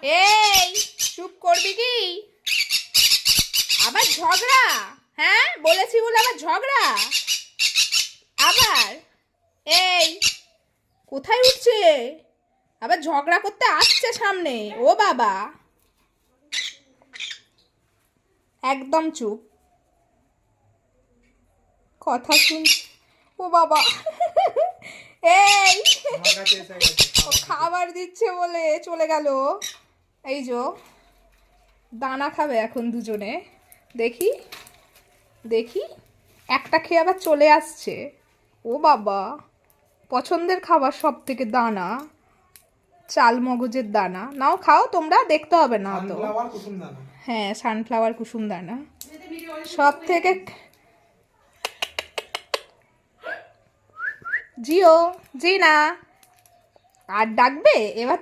এই চুপ করবি কি? আবার ঝগড়া? হ্যাঁ বলেছি বলে আবার ঝগড়া? আবার এই কোথায় উঠছে? আবার ঝগড়া করতে আসছে সামনে। ও বাবা, একদম চুপ, কথা শুনছি। ও বাবা এই ও খাবার দিচ্ছে বলে চলে গেল। এই যো দানা খাবে এখন দুজনে। দেখি দেখি, একটা খেয়ে আবার চলে আসছে। ও বাবা, পছন্দের খাবার সব থেকে দানা, চাল মগজের দানা। নাও খাও তোমরা, দেখতে হবে না তো। হ্যাঁ, সানফ্লাওয়ার কুসুম দানা সব থেকে। জিও জি না আর ডাকবে এবার।